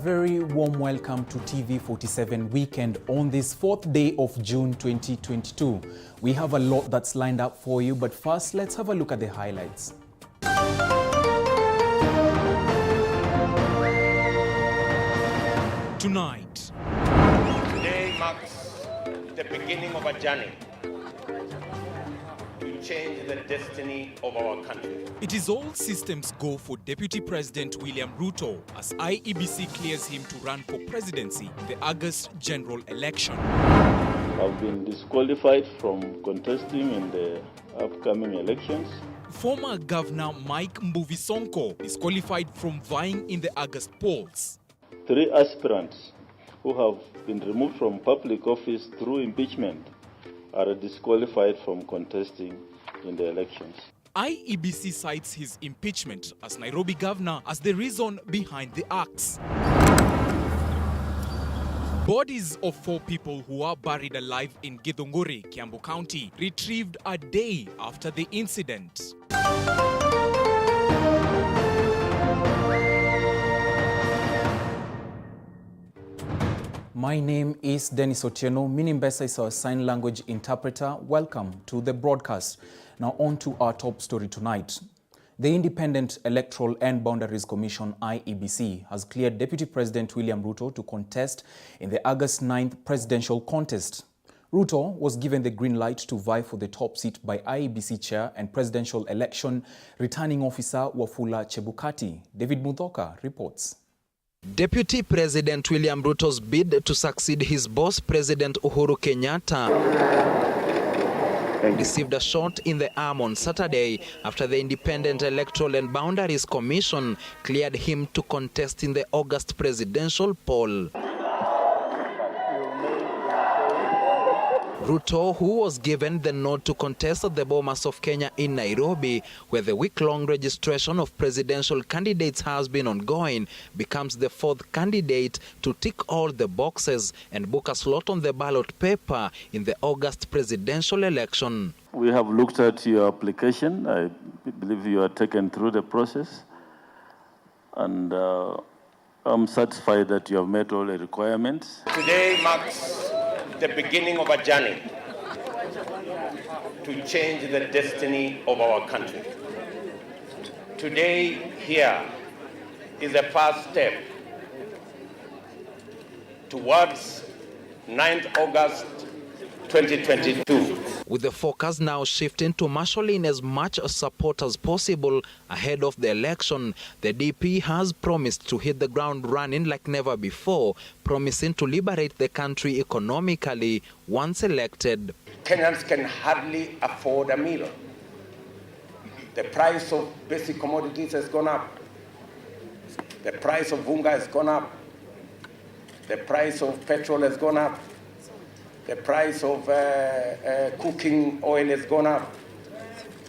very warm welcome to TV47 Weekend on this 4th day of June 2022. We have a lot that's lined up for you, but first let's have a look at the highlights. Tonight. Today marks the beginning of a journey to change the destiny of our country. It is all systems go for Deputy President William Ruto as IEBC clears him to run for presidency in the August general election. I've been disqualified from contesting in the upcoming elections. Former Governor Mike Mbuvi-Sonko disqualified from vying in the August polls. 3 aspirants who have been removed from public office through impeachment are disqualified from contesting in the elections. IEBC cites his impeachment as Nairobi governor as the reason behind the acts. Bodies of 4 people who are buried alive in Githunguri, Kiambu County, retrieved a day after the incident. My name is Dennis Otieno. Mbesa is our sign language interpreter. Welcome to the broadcast. Now on to our top story tonight. The Independent Electoral and Boundaries Commission, IEBC, has cleared Deputy President William Ruto to contest in the August 9th presidential contest. Ruto was given the green light to vie for the top seat by IEBC Chair and Presidential Election Returning Officer Wafula Chebukati. David Muthoka reports. Deputy President William Ruto's bid to succeed his boss, President Uhuru Kenyatta, received a shot in the arm on Saturday after the Independent Electoral and Boundaries Commission cleared him to contest in the August presidential poll. Ruto, who was given the nod to contest at the Bomas of Kenya in Nairobi, where the week-long registration of presidential candidates has been ongoing, becomes the 4th candidate to tick all the boxes and book a slot on the ballot paper in the August presidential election. We have looked at your application. I believe you are taken through the process, and I'm satisfied that you have met all the requirements. Today marks the beginning of a journey to change the destiny of our country. Today here is the first step towards 9th August 2022. With the focus now shifting to marshalling as much support as possible ahead of the election, the DP has promised to hit the ground running like never before, promising to liberate the country economically once elected. Kenyans can hardly afford a meal. The price of basic commodities has gone up. The price of bunga has gone up. The price of petrol has gone up. The price of cooking oil has gone up,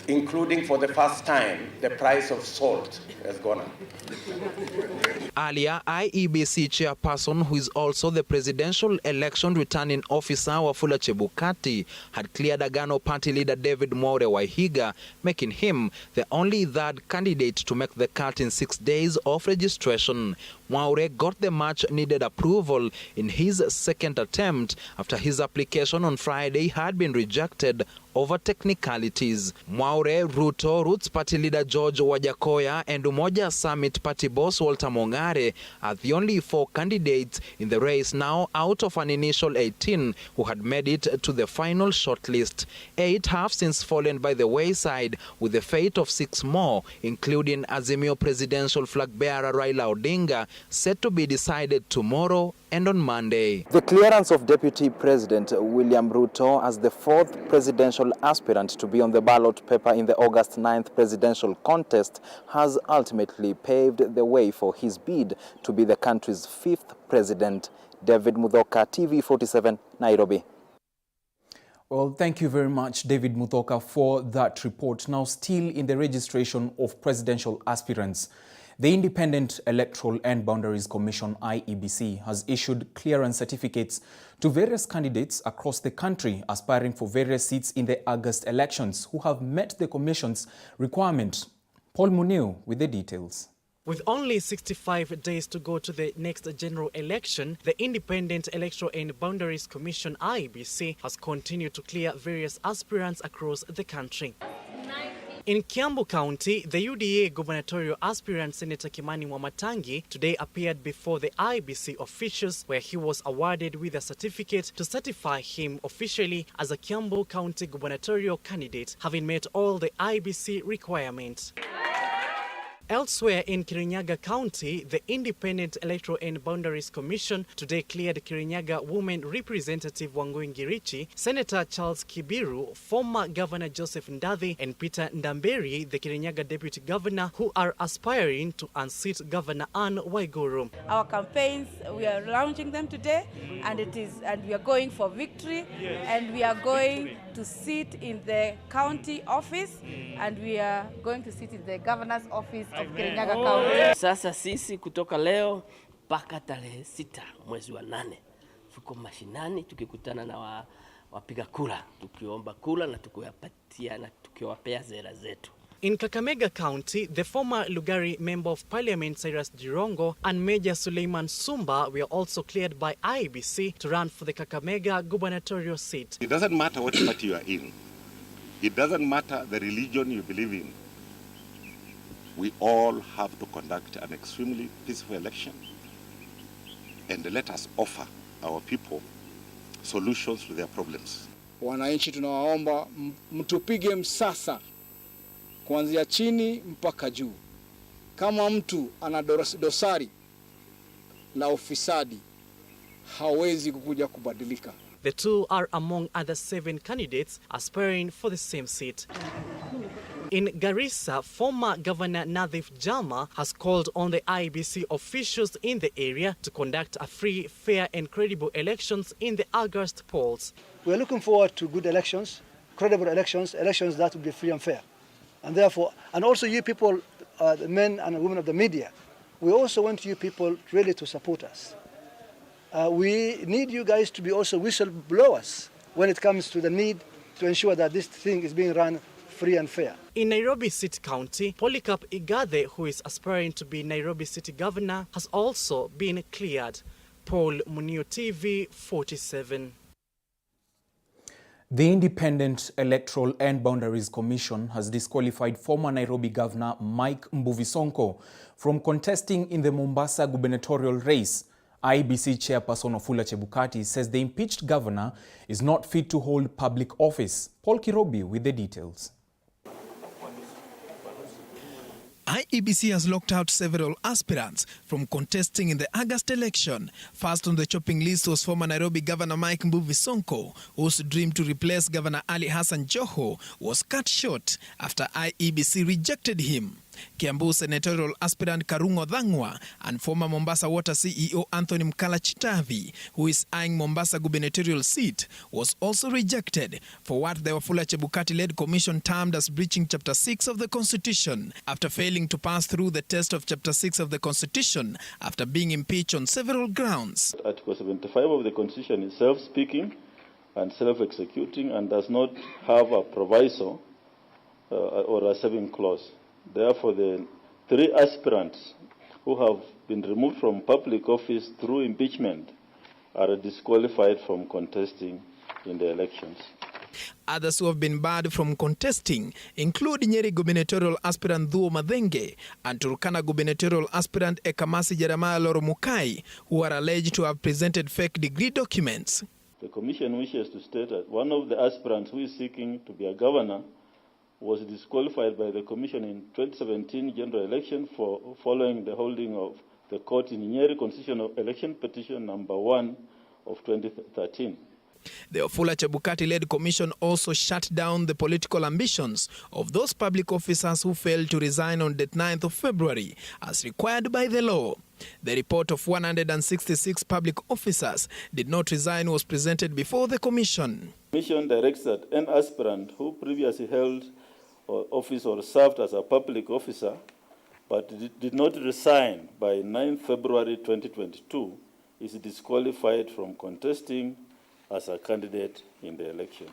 including for the first time, the price of salt has gone up. Earlier, IEBC chairperson, who is also the presidential election returning officer, Wafula Chebukati, had cleared Agano party leader David Mwaure Wahiga, making him the only 3rd candidate to make the cut in 6 days of registration. Mwaure got the much-needed approval in his 2nd attempt after his application on Friday had been rejected over technicalities. Mwaure, Ruto, Roots Party leader George Wajakoya, and Umoja Summit Party boss Walter Mongare are the only 4 candidates in the race now out of an initial 18 who had made it to the final shortlist. 8 have since fallen by the wayside, with the fate of 6 more, including Azimio presidential flag bearer Raila Odinga, set to be decided tomorrow and on Monday. The clearance of Deputy President William Ruto as the 4th presidential aspirant to be on the ballot paper in the August 9th presidential contest has ultimately paved the way for his bid to be the country's 5th president. David Muthoka, TV47, Nairobi. Well, thank you very much, David Muthoka, for that report. Now, still in the registration of presidential aspirants, the Independent Electoral and Boundaries Commission, IEBC, has issued clearance certificates to various candidates across the country aspiring for various seats in the August elections who have met the Commission's requirement. Paul Munil with the details. With only 65 days to go to the next general election, the Independent Electoral and Boundaries Commission (IEBC) has continued to clear various aspirants across the country. In Kiambu County, the UDA gubernatorial aspirant Senator Kimani Wamatangi today appeared before the IEBC officials, where he was awarded with a certificate to certify him officially as a Kiambu County gubernatorial candidate, having met all the IEBC requirements. Elsewhere in Kirinyaga County, the Independent Electoral and Boundaries Commission today cleared Kirinyaga Women Representative Wangui Ngirichi, Senator Charles Kibiru, former Governor Joseph Ndathi, and Peter Ndamberi, the Kirinyaga Deputy Governor, who are aspiring to unseat Governor Anne Waiguru. Our campaigns, we are launching them today, and we are going for victory, and we are going to sit in the county office, and we are going to sit in the governor's office of Kirinyaga County. Sasa sisi kutoka leo mpaka tarehe 6 mwezi wa 8 tuko mashinani tukikutana na wapiga kura, tukiomba kura na tukiwapatia na tukiwapea zera zetu. In Kakamega County, the former Lugari Member of Parliament Cyrus Jirongo and Major Suleiman Sumba were also cleared by IEBC to run for the Kakamega gubernatorial seat. It doesn't matter what party you are in. It doesn't matter the religion you believe in. We all have to conduct an extremely peaceful election. And let us offer our people solutions to their problems. Wananchi tunawaomba mtupige msasa kuanzia chini mpaka juu. Kama mtu ana dosari la ufisadi, hawezi kukuja kubadilika. The two are among other 7 candidates aspiring for the same seat. In Garissa, former Governor Nadhif Jama has called on the IEBC officials in the area to conduct a free, fair and credible elections in the August polls. We are looking forward to good elections, credible elections, elections that will be free and fair. And therefore, and also you people, the men and women of the media, we also want you people really to support us. We need you guys to be also whistleblowers when it comes to the need to ensure that this thing is being run free and fair. In Nairobi City County, Polycarp Igathe, who is aspiring to be Nairobi City Governor, has also been cleared. Paul Munio TV 47. The Independent Electoral and Boundaries Commission has disqualified former Nairobi Governor Mike Mbuvi Sonko from contesting in the Mombasa gubernatorial race. IEBC Chairperson Wafula Chebukati says the impeached governor is not fit to hold public office. Paul Kirobi with the details. IEBC has locked out several aspirants from contesting in the August election. First on the chopping list was former Nairobi Governor Mike Mbuvi Sonko, whose dream to replace Governor Ali Hassan Joho was cut short after IEBC rejected him. Kiambu senatorial aspirant Karungo Dhangwa and former Mombasa Water CEO Anthony Mkala Chitavi, who is eyeing Mombasa gubernatorial seat, was also rejected for what the Wafula Chebukati-led commission termed as breaching Chapter 6 of the Constitution after failing to pass through the test of Chapter 6 of the Constitution after being impeached on several grounds. Article 75 of the Constitution is self-speaking and self-executing and does not have a proviso or a saving clause. Therefore, the 3 aspirants who have been removed from public office through impeachment are disqualified from contesting in the elections. Others who have been barred from contesting include Nyeri gubernatorial aspirant Dhuo Madhenge and Turkana gubernatorial aspirant Ekamasi Jeremiah Loro Mukai, who are alleged to have presented fake degree documents. The Commission wishes to state that one of the aspirants who is seeking to be a governor was disqualified by the Commission in 2017 general election following the holding of the court in Nyeri Constitutional Election Petition number 1 of 2013. The Wafula Chebukati-led commission also shut down the political ambitions of those public officers who failed to resign on the 9th of February, as required by the law. The report of 166 public officers did not resign was presented before the commission. The commission directs that an aspirant who previously held office or served as a public officer but did not resign by 9 February 2022 is disqualified from contesting as a candidate in the elections.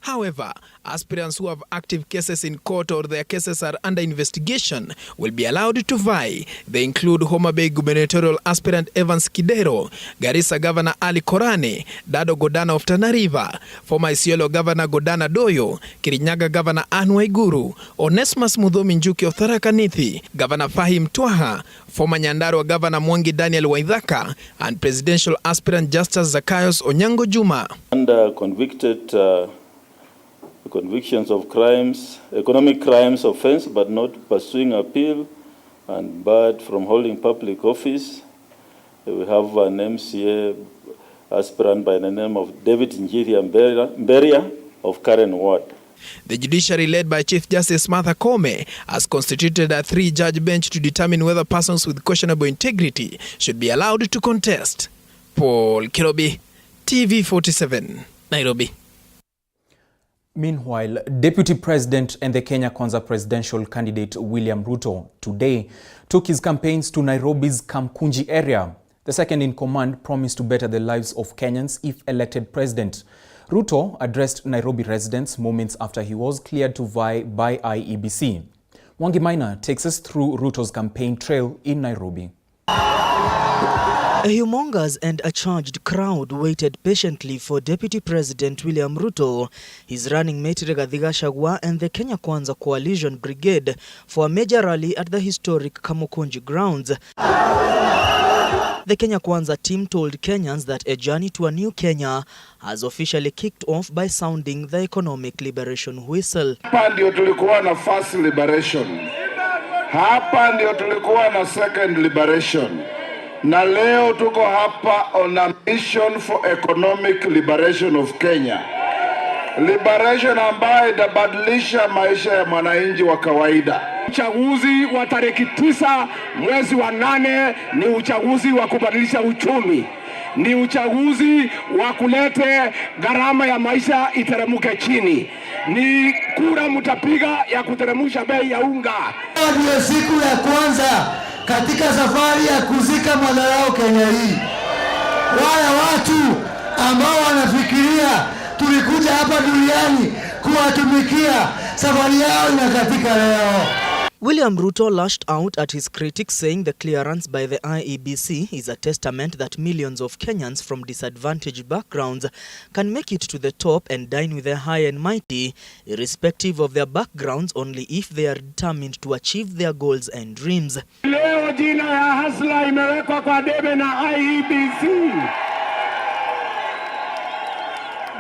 However, aspirants who have active cases in court or their cases are under investigation will be allowed to vie. They include Homa Bay gubernatorial aspirant Evans Kidero, Garissa Governor Ali Korane, Dado Godana of Tana River, former Isiolo Governor Godana Doyo, Kirinyaga Governor Anne Waiguru, Onesmus Mudhomi Njuki of Tharaka Nithi, Governor Fahim Twaha, former Nyandarua Governor Mwangi Daniel Waithaka, and presidential aspirant Justice Zacchaeus Onyango Juma. Under convictions of crimes, economic crimes offense, but not pursuing appeal and barred from holding public office. We have an MCA aspirant by the name of David Njiri Mberia of Karen Ward. The judiciary led by Chief Justice Martha Koome has constituted a 3-judge bench to determine whether persons with questionable integrity should be allowed to contest. Paul Kirobi, TV47, Nairobi. Meanwhile, Deputy President and the Kenya Kwanza presidential candidate William Ruto today took his campaigns to Nairobi's Kamkunji area. The second in command promised to better the lives of Kenyans if elected president. Ruto addressed Nairobi residents moments after he was cleared to vie by IEBC. Wangi Maina takes us through Ruto's campaign trail in Nairobi. A humongous and a charged crowd waited patiently for Deputy President William Ruto, his running mate Rigathi Gachagua and the Kenya Kwanza Coalition Brigade for a major rally at the historic Kamukunji grounds. The Kenya Kwanza team told Kenyans that a journey to a new Kenya has officially kicked off by sounding the economic liberation whistle. Hapa ndio tulikuwa na first liberation. Hapa ndio tulikuwa na second liberation. Na leo tuko hapa on a mission for economic liberation of Kenya. Liberation ambayo itabadilisha maisha ya mwananchi wa kawaida. Uchaguzi wa tarehe 9 mwezi wa 8 ni uchaguzi wa kubadilisha uchumi. Ni uchaguzi wa kulete gharama ya maisha iteremke chini. Ni kura mtapiga ya kuteremsha bei ya unga. Ndio siku ya kwanza katika safari ya kuzika madharau Kenya hii. Wale watu ambao wanafikiria tulikuja hapa duniani kuwatumikia, safari yao inakatika leo. William Ruto lashed out at his critics, saying the clearance by the IEBC is a testament that millions of Kenyans from disadvantaged backgrounds can make it to the top and dine with the high and mighty, irrespective of their backgrounds, only if they are determined to achieve their goals and dreams. Leo jina ya hasla imewekwa kwa debe na IEBC.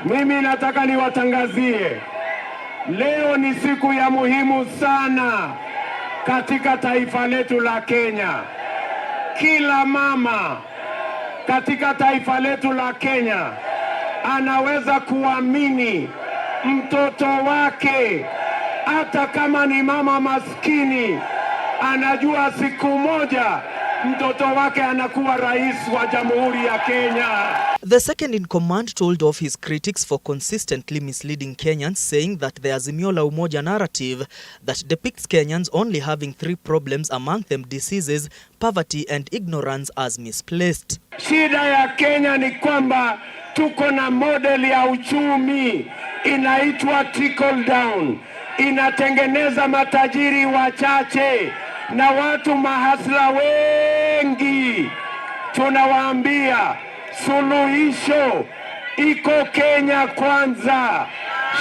Mimi nataka niwatangazie, leo ni siku ya muhimu sana katika taifa letu la Kenya. Kila mama katika taifa letu la Kenya anaweza kuamini mtoto wake, hata kama ni mama maskini, anajua siku moja mtoto wake anakuwa rais wa Jamhuri ya Kenya. The second in command told off his critics for consistently misleading Kenyans, saying that the Azimio la Umoja narrative that depicts Kenyans only having 3 problems, among them diseases, poverty and ignorance, as misplaced. Shida ya Kenya ni kwamba tuko na model ya uchumi inaitwa trickle down. Inatengeneza matajiri wachache na watu mahasla wengi. Tunawaambia suluhisho iko Kenya Kwanza.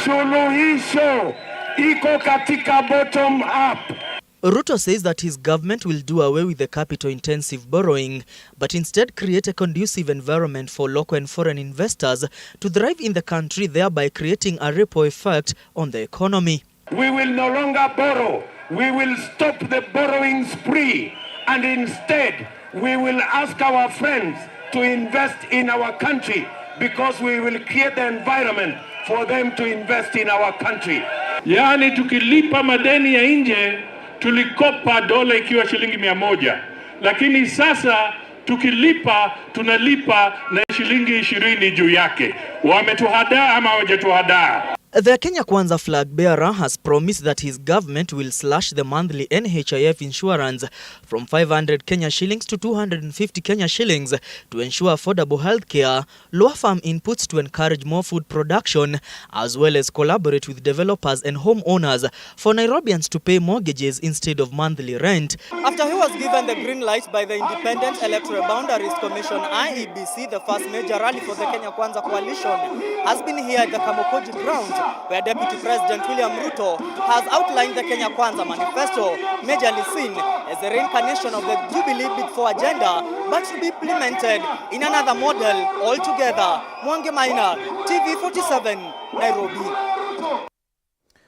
Suluhisho iko katika bottom up. Ruto says that his government will do away with the capital-intensive borrowing, but instead create a conducive environment for local and foreign investors to thrive in the country, thereby creating a ripple effect on the economy. We will no longer borrow. We will stop the borrowing spree, and instead we will ask our friends to invest in our country, because we will create the environment for them to invest in our country. Yani tukilipa madeni ya nje tulikopa dola ikiwa shilingi 100, lakini sasa tukilipa tunalipa na shilingi 20 juu yake. Wametuhadaa ama hawajatuhadaa? The Kenya Kwanza flag bearer has promised that his government will slash the monthly NHIF insurance from 500 Kenya shillings to 250 Kenya shillings to ensure affordable healthcare, lower farm inputs to encourage more food production, as well as collaborate with developers and homeowners for Nairobians to pay mortgages instead of monthly rent. After he was given the green light by the Independent Electoral Boundaries Commission IEBC, the first major rally for the Kenya Kwanza coalition has been here at the Kamukoji grounds, where Deputy President William Ruto has outlined the Kenya Kwanza manifesto, majorly seen as a reincarnation of the Jubilee Bid for agenda, but to be implemented in another model altogether. Mwangi Maina, TV47, Nairobi.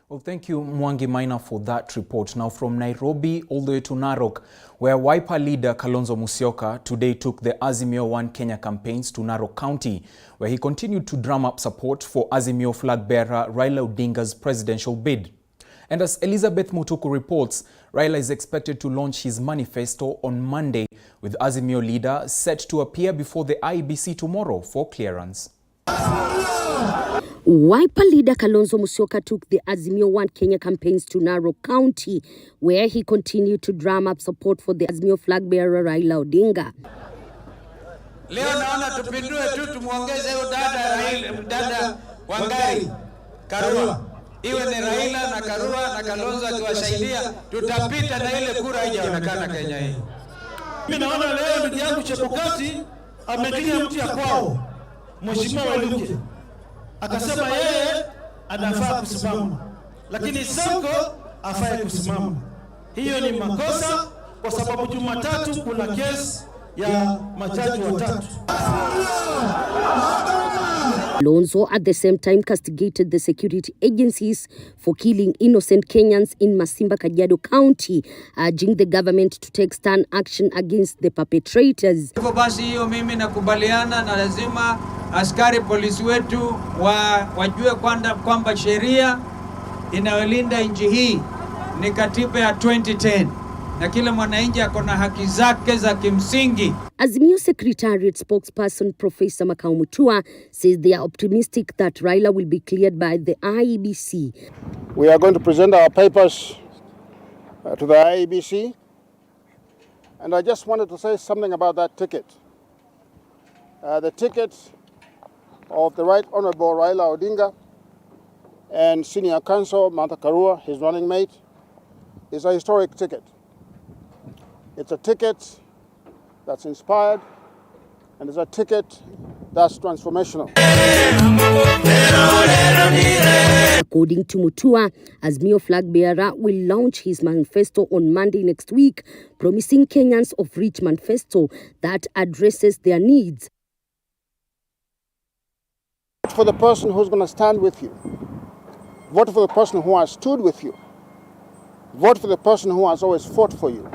Well, thank you, Mwangi Maina, for that report. Now from Nairobi all the way to Narok, where Wiper leader Kalonzo Musyoka today took the Azimio One Kenya campaigns to Narok County, where he continued to drum up support for Azimio flag bearer Raila Odinga's presidential bid. And as Elizabeth Mutuku reports, Raila is expected to launch his manifesto on Monday, with Azimio leader set to appear before the IEBC tomorrow for clearance. Wiper leader Kalonzo Musyoka took the Azimio One Kenya campaigns to Narok County, where he continued to drum up support for the Azimio flag bearer Raila Odinga. Leo naona tupindue tu tumuongeze dada Wangari Karua. Iwe ni Raila na Karua na Kalonzo akiwasaidia, tutapita na ile kura haijaonekana Kenya hii. Mimi naona leo ndugu yangu Chebukati amekinya mtu ya kwao. Mheshimiwa Waluke akasema yeye anafaa kusimama, lakini Sonko afai kusimama. Hiyo ni makosa, kwa sababu Jumatatu kuna kesi ya majaji watatu. Kalonzo at the same time castigated the security agencies for killing innocent Kenyans in Masimba, Kajiado County, urging the government to take stern action against the perpetrators. Hivyo basi hiyo mimi nakubaliana, na lazima askari polisi wetu wajue kwamba sheria inayolinda nchi hii ni katiba ya 2010. Na kila mwananchi ako na haki zake za kimsingi. Azimio Secretariat spokesperson Professor Makau Mutua says they are optimistic that Raila will be cleared by the IEBC. We are going to present our papers to the IEBC, and I just wanted to say something about that ticket. The ticket of the Right Honourable Raila Odinga and Senior Counsel Martha Karua, his running mate, is a historic ticket. It's a ticket that's inspired, and it's a ticket that's transformational. According to Mutua, Azimio flag bearer will launch his manifesto on Monday next week, promising Kenyans of rich manifesto that addresses their needs. Vote for the person who's going to stand with you. Vote for the person who has stood with you. Vote for the person who has always fought for you.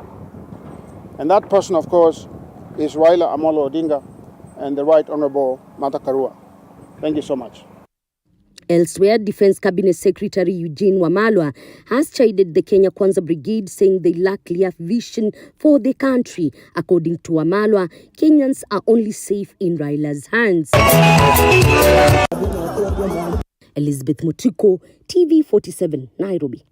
And that person, of course, is Raila Amolo Odinga and the Right Honourable Martha Karua. Thank you so much. Elsewhere, Defence Cabinet Secretary Eugene Wamalwa has chided the Kenya Kwanza Brigade, saying they lack clear vision for the country. According to Wamalwa, Kenyans are only safe in Raila's hands. Elizabeth Mutuko, TV47, Nairobi.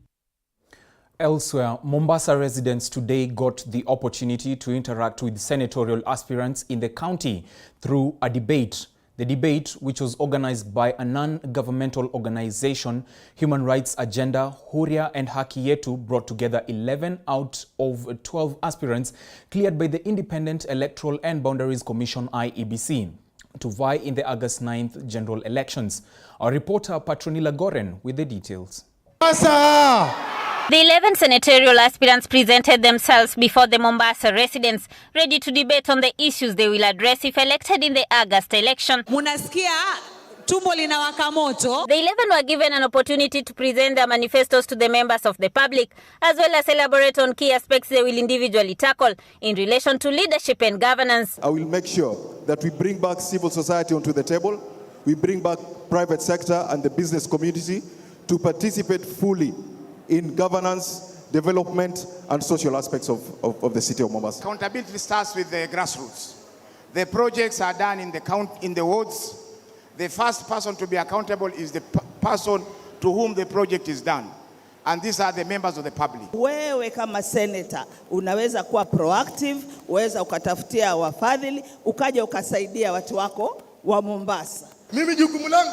Elsewhere, Mombasa residents today got the opportunity to interact with senatorial aspirants in the county through a debate. The debate, which was organized by a non-governmental organization, Human Rights Agenda, Huria and Haki Yetu, brought together 11 out of 12 aspirants cleared by the Independent Electoral and Boundaries Commission IEBC to vie in the August 9th general elections. Our reporter Patronila Goren with the details. The 11 senatorial aspirants presented themselves before the Mombasa residents, ready to debate on the issues they will address if elected in the August election. Munasikia tumbo linawaka moto. The 11 were given an opportunity to present their manifestos to the members of the public, as well as elaborate on key aspects they will individually tackle in relation to leadership and governance. I will make sure that we bring back civil society onto the table, we bring back private sector and the business community to participate fully in governance, development, and social aspects of the city of Mombasa. Accountability starts with the grassroots. The projects are done in the wards. The first person to be accountable is the person to whom the project is done. And these are the members of the public. Wewe kama senator unaweza kuwa proactive, uweza ukatafutia wafadhili, ukaja ukasaidia watu wako wa Mombasa. Mimi jukumu langu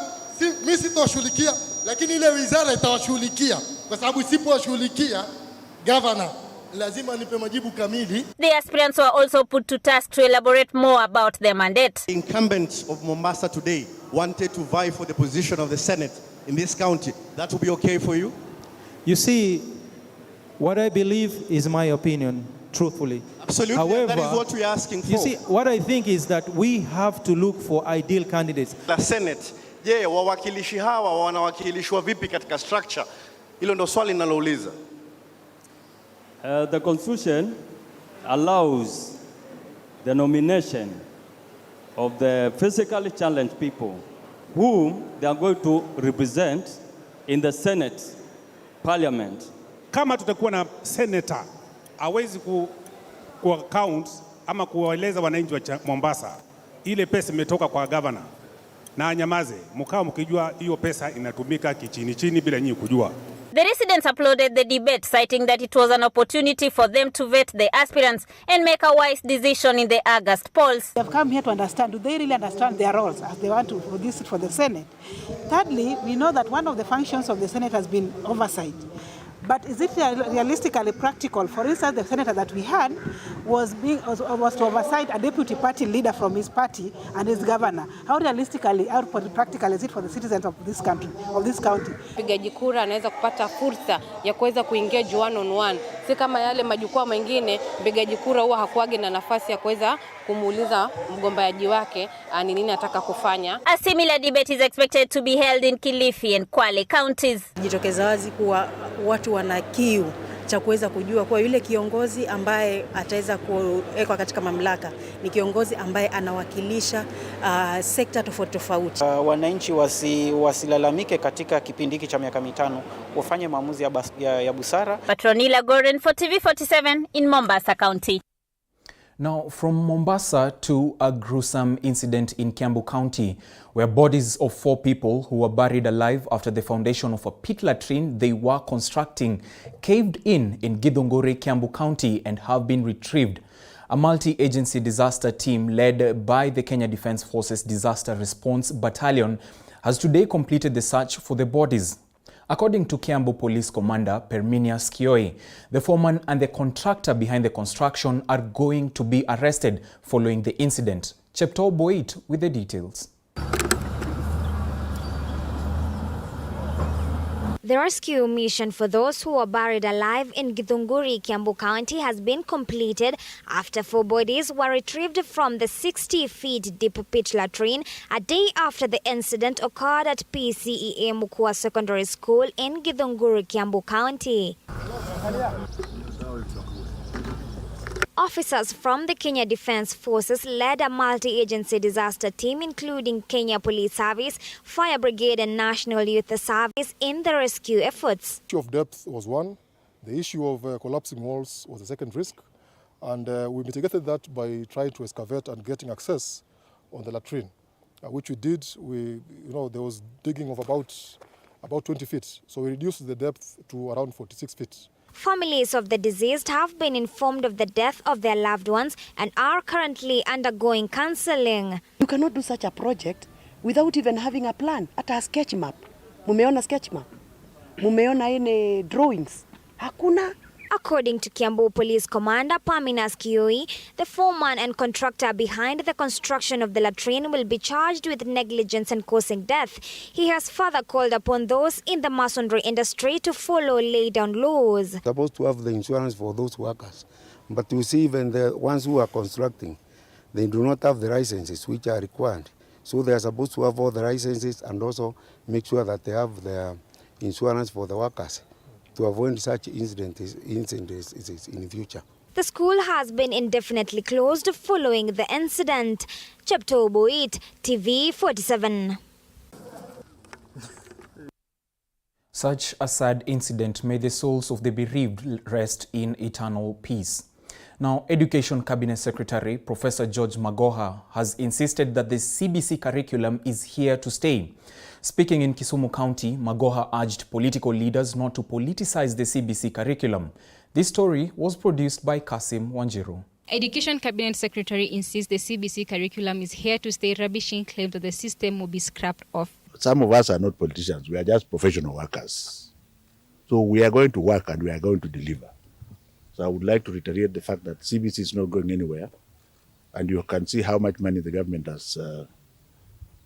mimi sitawashughulikia, lakini ile wizara itawashughulikia, kwa sababu sipowashughulikia governor lazima nipe majibu kamili. The aspirants were also put to task to elaborate more about their mandate. Incumbents of Mombasa today wanted to vie for the position of the Senate in this county. That will be okay for you? You see, what I believe is my opinion, truthfully. Absolutely, however, that is what we're asking for. You see, what I think is that we have to look for ideal candidates. La Senate, je, wawakilishi hawa wanawakilishwa vipi katika structure? Hilo ndo swali ninalouliza. The Constitution allows the nomination of the physically challenged people whom they are going to represent in the Senate, Parliament. Kama tutakuwa na senator, hawezi ku count ama kuwaeleza wananchi wa Mombasa ile pesa imetoka kwa governor, na anyamaze, mkao mkijua hiyo pesa inatumika kichini chini bila nyinyi kujua. The residents applauded the debate, citing that it was an opportunity for them to vet the aspirants and make a wise decision in the August polls. They have come here to understand, do they really understand their roles as they want to for the Senate? Thirdly, we know that one of the functions of the Senate has been oversight. But is it realistically practical? For instance, the senator that we had was to oversight a deputy party leader from his party and his governor. How realistically, how practical is it for the citizens of this country, of this county? Mpigaji kura anaweza kupata fursa ya kuweza kuengage one on one. Si kama yale majukwaa mengine, mpigaji kura huwa hakuagi na nafasi ya kuweza kumuuliza mgombeaji wake ni nini ataka kufanya. A similar debate is expected to be held in Kilifi and Kwale counties. Jitokeza wazi kuwa watu wana kiu cha kuweza kujua kwa yule kiongozi ambaye ataweza kuwekwa katika mamlaka ni kiongozi ambaye anawakilisha sekta tofauti tofauti. Wananchi wasilalamike katika kipindi hiki cha miaka mitano, wafanye maamuzi ya busara. Patronila Gordon for TV47 in Mombasa County. Now, from Mombasa to a gruesome incident in Kiambu County, where bodies of 4 people who were buried alive after the foundation of a pit latrine they were constructing caved in Githunguri, Kiambu County, and have been retrieved. A multi-agency disaster team led by the Kenya Defence Forces Disaster Response Battalion has today completed the search for the bodies. According to Kiambu Police Commander Perminia Skioi, the foreman and the contractor behind the construction are going to be arrested following the incident. Chepto Boit with the details. The rescue mission for those who were buried alive in Githunguri, Kiambu County has been completed after 4 bodies were retrieved from the 60 feet deep pit latrine a day after the incident occurred at PCEA Mukua Secondary School in Githunguri, Kiambu County. Officers from the Kenya Defence Forces led a multi-agency disaster team including Kenya Police Service, Fire Brigade and National Youth Service in the rescue efforts. The issue of depth was one. The issue of collapsing walls was the second risk. And we mitigated that by trying to excavate and getting access on the latrine, which we did. There was digging of about 20 feet. So we reduced the depth to around 46 feet. Families of the deceased have been informed of the death of their loved ones and are currently undergoing counseling. You cannot do such a project without even having a plan, at a sketch map. Mumeona sketch map? Mumeona any drawings? Hakuna. According to Kiambu Police Commander Perminia Skioi, the foreman and contractor behind the construction of the latrine will be charged with negligence and causing death. He has further called upon those in the masonry industry to follow laid-down laws. Supposed to have the insurance for those workers, but you see even the ones who are constructing, they do not have the licenses which are required. So they are supposed to have all the licenses and also make sure that they have the insurance for the workers, to avoid such incidents in the future. The school has been indefinitely closed following the incident. Chepto Boit, TV47. Such a sad incident, may the souls of the bereaved rest in eternal peace. Now, Education Cabinet Secretary Professor George Magoha has insisted that the CBC curriculum is here to stay. Speaking in Kisumu County, Magoha urged political leaders not to politicize the CBC curriculum. This story was produced by Kasim Wanjiru. Education Cabinet Secretary insists the CBC curriculum is here to stay, rubbishing claims that the system will be scrapped off. Some of us are not politicians, we are just professional workers. So we are going to work and we are going to deliver. So I would like to reiterate the fact that CBC is not going anywhere. And you can see how much money the government has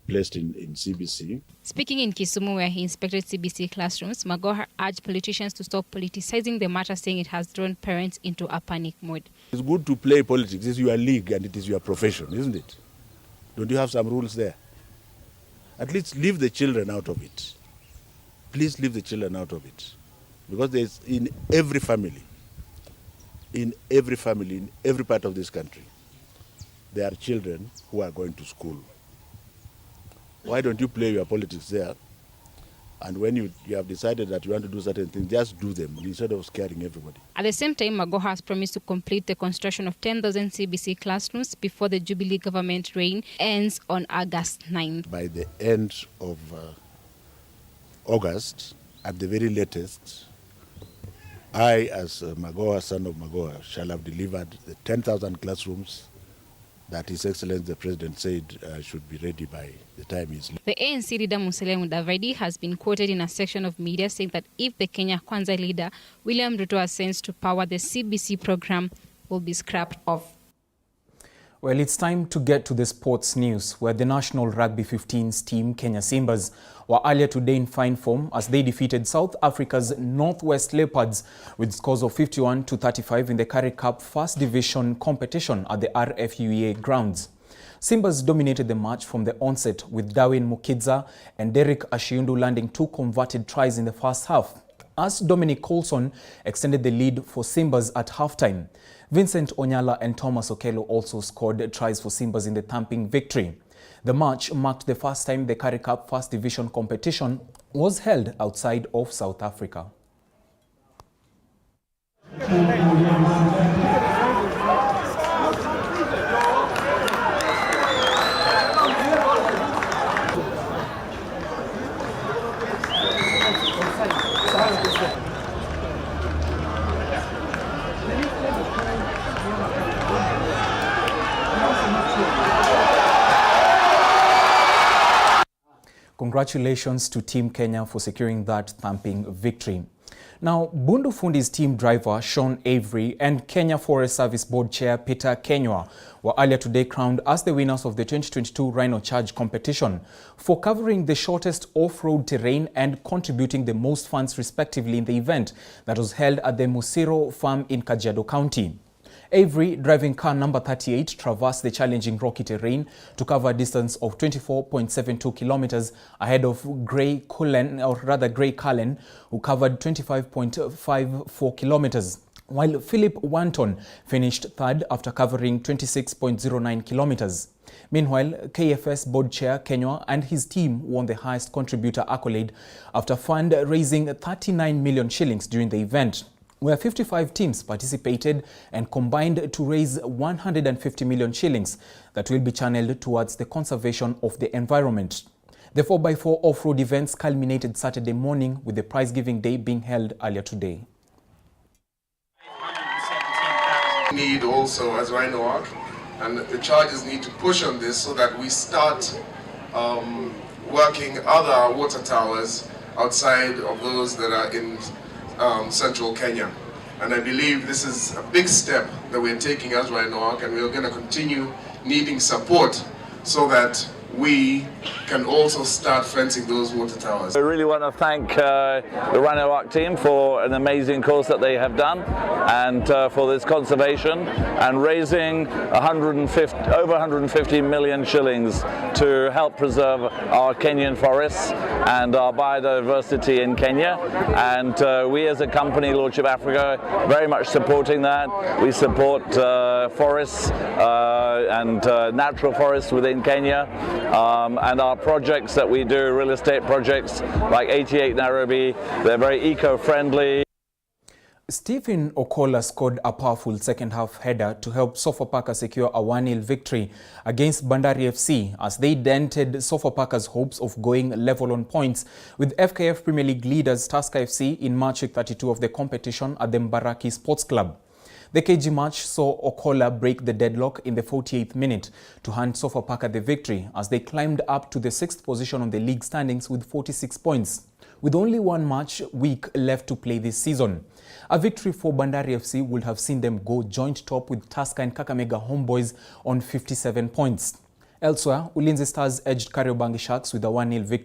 placed in CBC. Speaking in Kisumu, where he inspected CBC classrooms, Magoha urged politicians to stop politicizing the matter, saying it has thrown parents into a panic mode. It's good to play politics. This is your league and it is your profession, isn't it? Don't you have some rules there? At least leave the children out of it. Please leave the children out of it. Because there's in every family, in every part of this country, there are children who are going to school. Why don't you play your politics there? And when you have decided that you want to do certain things, just do them instead of scaring everybody. At the same time, Magoha has promised to complete the construction of 10,000 CBC classrooms before the Jubilee government reign ends on August 9th. By the end of August, at the very latest, I, as Magoha, son of Magoha, shall have delivered the 10,000 classrooms that His Excellency the President said should be ready by the time he's... The ANC leader Musalia Mudavadi has been quoted in a section of media saying that if the Kenya Kwanza leader William Ruto ascends to power, the CBC program will be scrapped off. Well, it's time to get to the sports news, where the national rugby 15s team, Kenya Simbas, were earlier today in fine form as they defeated South Africa's Northwest Leopards with scores of 51-35 in the Currie Cup First Division competition at the RFUEA grounds. Simbas dominated the match from the onset, with Darwin Mukidza and Derek Ashiundu landing 2 converted tries in the first half, as Dominic Coulson extended the lead for Simbas at halftime. Vincent Onyala and Thomas Okello also scored tries for Simbas in the thumping victory. The match marked the first time the Currie Cup First Division competition was held outside of South Africa. Congratulations to Team Kenya for securing that thumping victory. Now, Bundu Fundi's team driver Sean Avery and Kenya Forest Service Board Chair Peter Kenywa were earlier today crowned as the winners of the 2022 Rhino Charge competition for covering the shortest off-road terrain and contributing the most funds respectively in the event that was held at the Musiro farm in Kajiado County. Avery, driving car number 38, traversed the challenging rocky terrain to cover a distance of 24.72 kilometers ahead of Gray Cullen, who covered 25.54 kilometers, while Philip Wanton finished third after covering 26.09 kilometers. Meanwhile, KFS Board Chair Kenywa and his team won the highest contributor accolade after fundraising 39 million shillings during the event, where 55 teams participated and combined to raise 150 million shillings that will be channeled towards the conservation of the environment. The 4x4 off-road events culminated Saturday morning, with the prize-giving day being held earlier today. Need also as Rhino Arc, and the chargers need to push on this so that we start working other water towers outside of those that are in central Kenya. And I believe this is a big step that we're taking as Rhino Arc, and we're going to continue needing support so that we can also start fencing those water towers. I really want to thank the Rhino Arc team for an amazing course that they have done, and for this conservation and raising over 150 million shillings to help preserve our Kenyan forests and our biodiversity in Kenya. And we as a company, Lordship Africa, very much supporting that. We support forests and natural forests within Kenya. And our projects that we do, real estate projects like 88 Nairobi, they're very eco-friendly. Stephen Okola scored a powerful second-half header to help Sofapaka secure a 1-0 victory against Bandari FC as they dented Sofapaka's hopes of going level on points with FKF Premier League leaders Tusker FC in match week 32 of the competition at the Mbaraki Sports Club. The KG match saw Okola break the deadlock in the 48th minute to hand Sofapaka the victory as they climbed up to the 6th position on the league standings with 46 points. With only one match week left to play this season, a victory for Bandari FC would have seen them go joint top with Tusker and Kakamega Homeboys on 57 points. Elsewhere, Ulinzi Stars edged Kariobangi Sharks with a 1-0 victory.